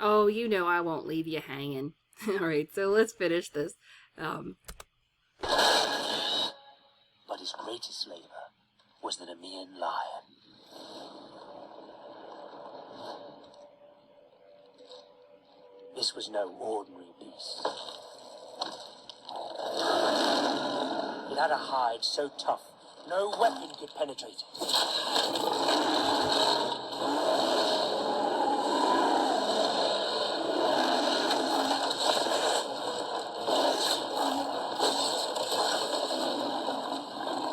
Oh, you know I won't leave you hanging. All right, so let's finish this. Um, But his greatest labor was the Nemean lion. This was no ordinary beast. It had a hide so tough, no weapon could penetrate it.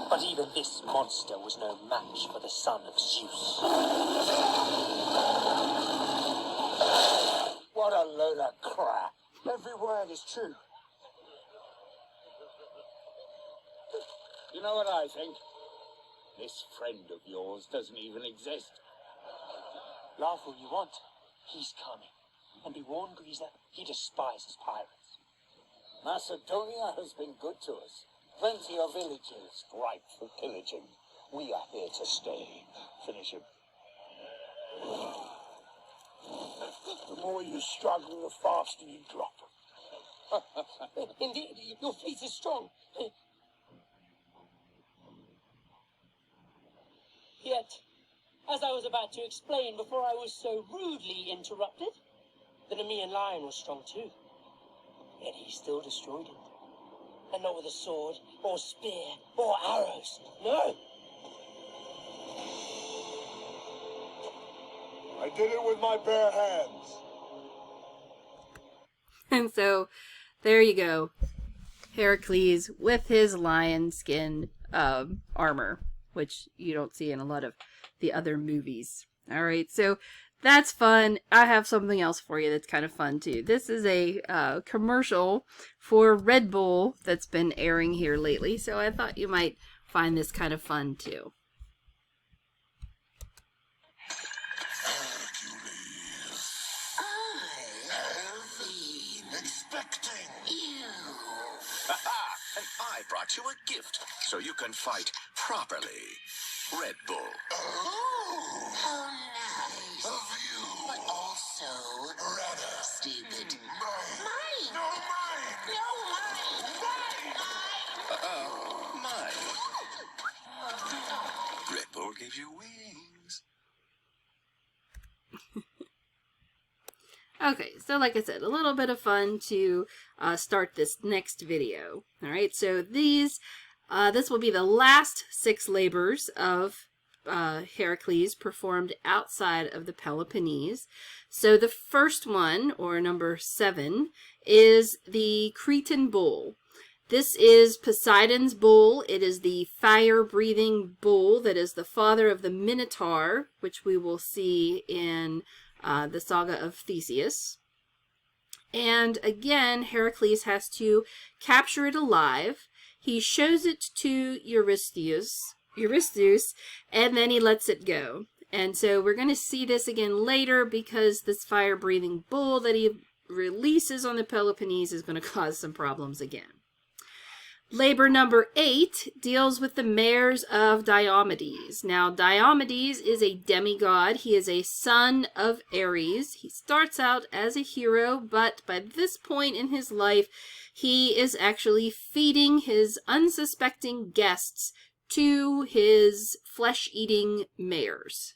But even this monster was no match for the son of Zeus. What a load of crap. Every word is true. You know what I think? This friend of yours doesn't even exist. Laugh all you want. He's coming. And be warned, Greaser, he despises pirates. Macedonia has been good to us. Plenty of villages ripe for pillaging. We are here to stay. Finish him. The more you struggle, the faster you drop. Indeed, your fleet is strong. Yet, as I was about to explain before I was so rudely interrupted, the Nemean lion was strong too. Yet he still destroyed it. And not with a sword, or spear, or arrows. No! I did it with my bare hands. and so, there you go. Heracles with his lion skin armor, which you don't see in a lot of the other movies. All right, so that's fun. I have something else for you that's kind of fun too. This is a commercial for Red Bull that's been airing here lately, so I thought you might find this kind of fun too. Expecting you. And I brought you a gift so you can fight properly. Red Bull. Oh, how nice of you. But also Rather. stupid. Mine. Mine. No, mine. No, mine. Mine. Red Bull gives you wings. Okay, so like I said, a little bit of fun to start this next video. All right, so this will be the last 6 labors of Heracles performed outside of the Peloponnese. So the first one, or number 7, is the Cretan bull. This is Poseidon's bull. It is the fire-breathing bull that is the father of the Minotaur, which we will see in the saga of Theseus. And again, Heracles has to capture it alive. He shows it to Eurystheus, and then he lets it go. And so we're going to see this again later, because this fire-breathing bull that he releases on the Peloponnese is going to cause some problems again. Labor number 8 deals with the mares of Diomedes. Now, Diomedes is a demigod. He is a son of Ares. He starts out as a hero, but by this point in his life, he is actually feeding his unsuspecting guests to his flesh-eating mares.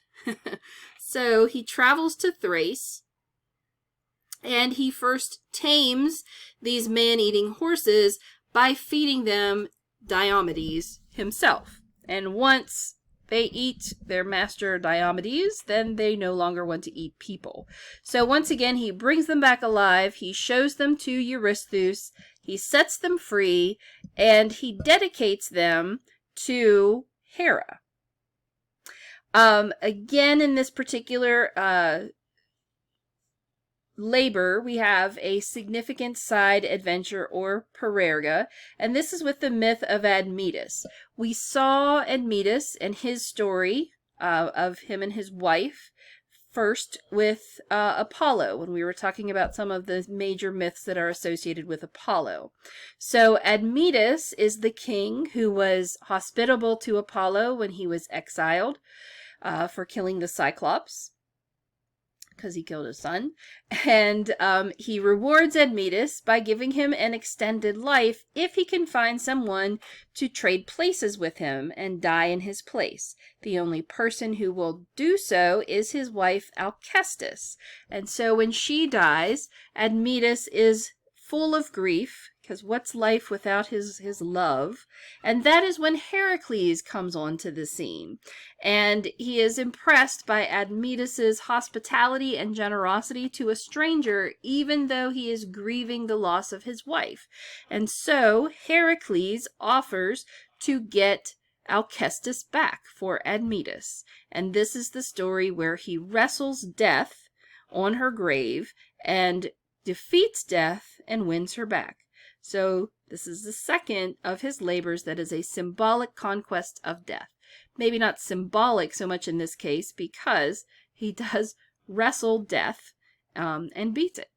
So he travels to Thrace, and he first tames these man-eating horses by feeding them Diomedes himself. And once they eat their master Diomedes, then they no longer want to eat people. So once again, he brings them back alive, he shows them to Eurystheus, he sets them free, and he dedicates them to Hera. Again, in this particular labor, we have a significant side adventure, or parerga, and this is with the myth of Admetus. We saw Admetus and his story of him and his wife first with Apollo, when we were talking about some of the major myths that are associated with Apollo. So Admetus is the king who was hospitable to Apollo when he was exiled for killing the Cyclops. because he killed his son. And he rewards Admetus by giving him an extended life if he can find someone to trade places with him and die in his place. The only person who will do so is his wife Alcestis. And so when she dies, Admetus is full of grief, because what's life without his love? And that is when Heracles comes onto the scene. And he is impressed by Admetus's hospitality and generosity to a stranger, even though he is grieving the loss of his wife. And so Heracles offers to get Alcestis back for Admetus. And this is the story where he wrestles Death on her grave and defeats Death and wins her back. So this is the second of his labors that is a symbolic conquest of Death. Maybe not symbolic so much in this case, because he does wrestle Death and beats it.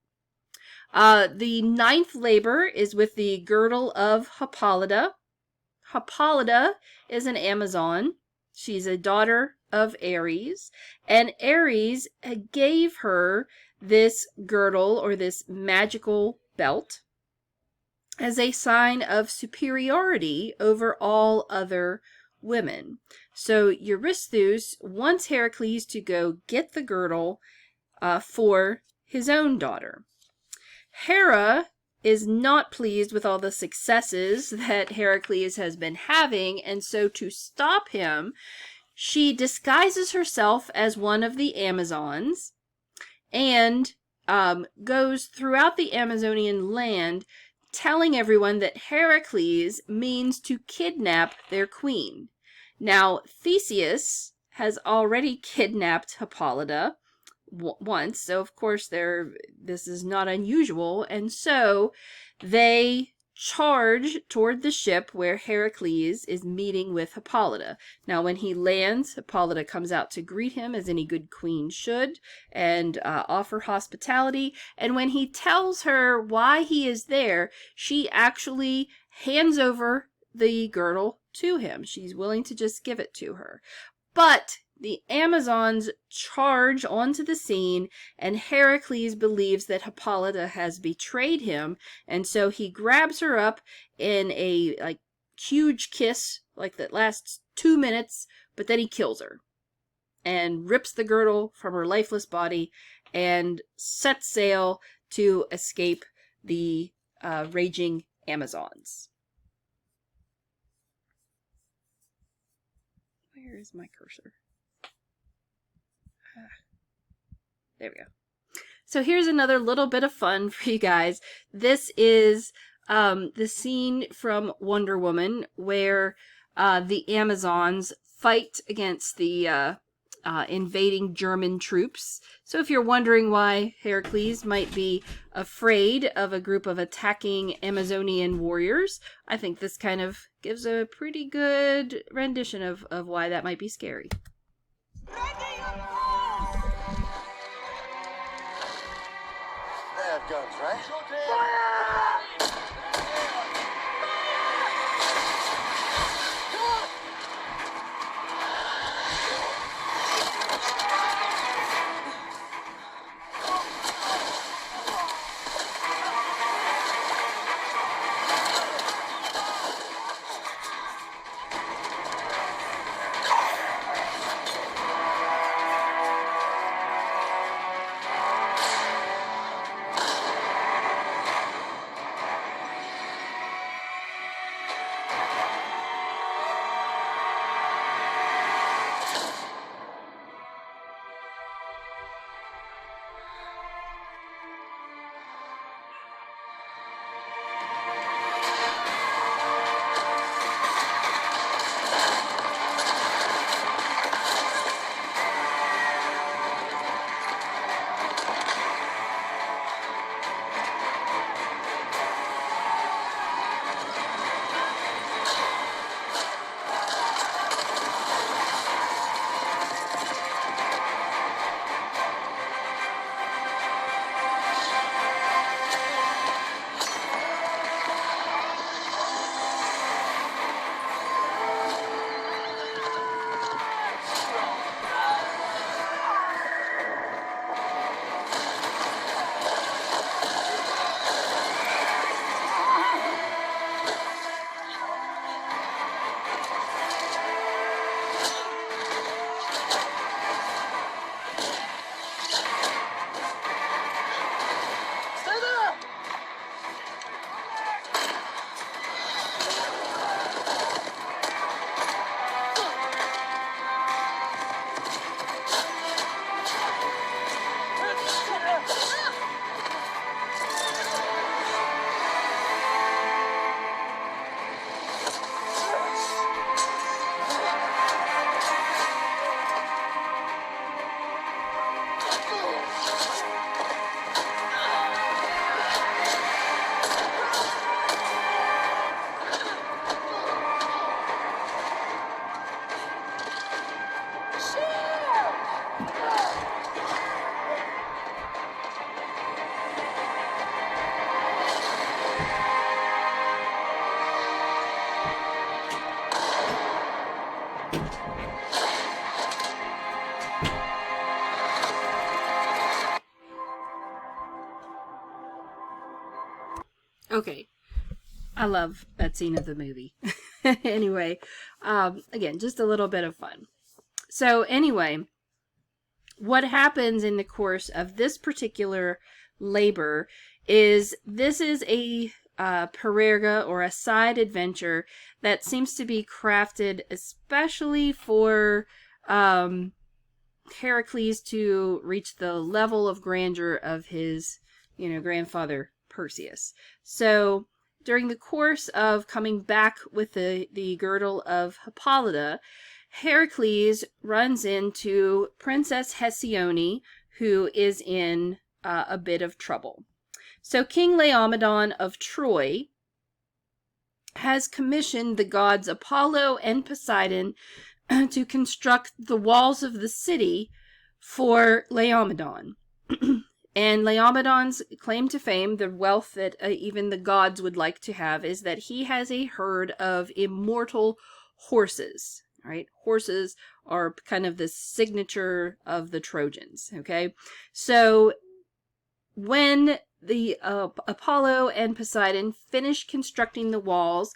The ninth labor is with the girdle of Hippolyta. Hippolyta is an Amazon. She's a daughter of Ares, and Ares gave her this girdle, or this magical belt, as a sign of superiority over all other women. So Eurystheus wants Heracles to go get the girdle for his own daughter. Hera is not pleased with all the successes that Heracles has been having, and so to stop him, she disguises herself as one of the Amazons and goes throughout the Amazonian land telling everyone that Heracles means to kidnap their queen. Now, Theseus has already kidnapped Hippolyta once, so of course this is not unusual, and so they charge toward the ship where Heracles is meeting with Hippolyta. Now, when he lands, Hippolyta comes out to greet him as any good queen should and offer hospitality. And when he tells her why he is there, she actually hands over the girdle to him. She's willing to just give it to her. But the Amazons charge onto the scene, and Heracles believes that Hippolyta has betrayed him, and so he grabs her up in a huge kiss, that lasts 2 minutes, but then he kills her and rips the girdle from her lifeless body and sets sail to escape the raging Amazons. Where is my cursor? There we go. So here's another little bit of fun for you guys. This is the scene from Wonder Woman where the Amazons fight against the invading German troops. So if you're wondering why Heracles might be afraid of a group of attacking Amazonian warriors, I think this kind of gives a pretty good rendition of why that might be scary. They have guns, right? Okay. I love that scene of the movie. Anyway, again, just a little bit of fun. So anyway, what happens in the course of this particular labor is this is a parerga or a side adventure that seems to be crafted especially for Heracles to reach the level of grandeur of his, grandfather Perseus. So during the course of coming back with the girdle of Hippolyta, Heracles runs into Princess Hesione, who is in a bit of trouble. So King Laomedon of Troy has commissioned the gods Apollo and Poseidon to construct the walls of the city for Laomedon. And Laomedon's claim to fame, the wealth that even the gods would like to have, is that he has a herd of immortal horses. Right? Horses are kind of the signature of the Trojans. Okay? So when the Apollo and Poseidon finish constructing the walls,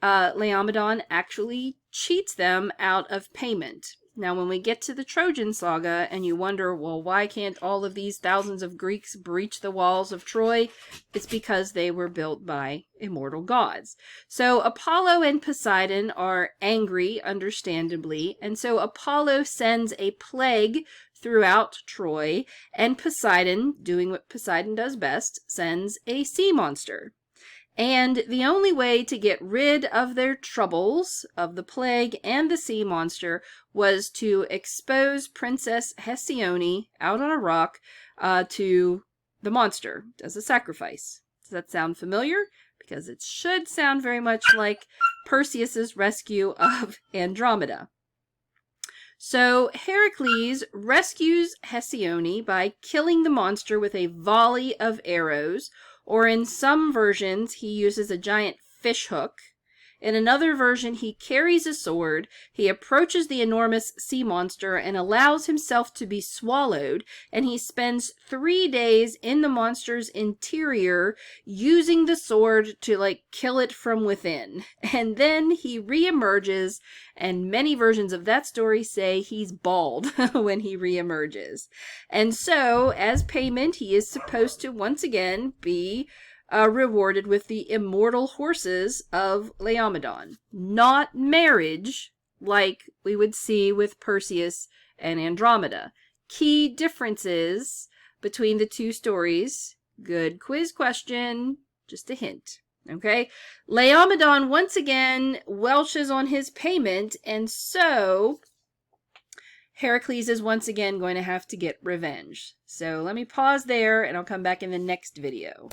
Laomedon actually cheats them out of payment. Now, when we get to the Trojan saga and you wonder, well, why can't all of these thousands of Greeks breach the walls of Troy? It's because they were built by immortal gods. So Apollo and Poseidon are angry, understandably, and so Apollo sends a plague throughout Troy, and Poseidon, doing what Poseidon does best, sends a sea monster. And the only way to get rid of their troubles, of the plague and the sea monster, was to expose Princess Hesione out on a rock to the monster as a sacrifice. Does that sound familiar? Because it should sound very much like Perseus's rescue of Andromeda. So Heracles rescues Hesione by killing the monster with a volley of arrows, or in some versions, he uses a giant fish hook. In another version, he carries a sword, he approaches the enormous sea monster and allows himself to be swallowed, and he spends 3 days in the monster's interior using the sword to, kill it from within. And then he reemerges, and many versions of that story say he's bald when he reemerges. And so, as payment, he is supposed to once again be rewarded with the immortal horses of Laomedon. Not marriage, like we would see with Perseus and Andromeda. Key differences between the two stories. Good quiz question. Just a hint. Okay? Laomedon once again welches on his payment, and so Heracles is once again going to have to get revenge. So let me pause there, and I'll come back in the next video.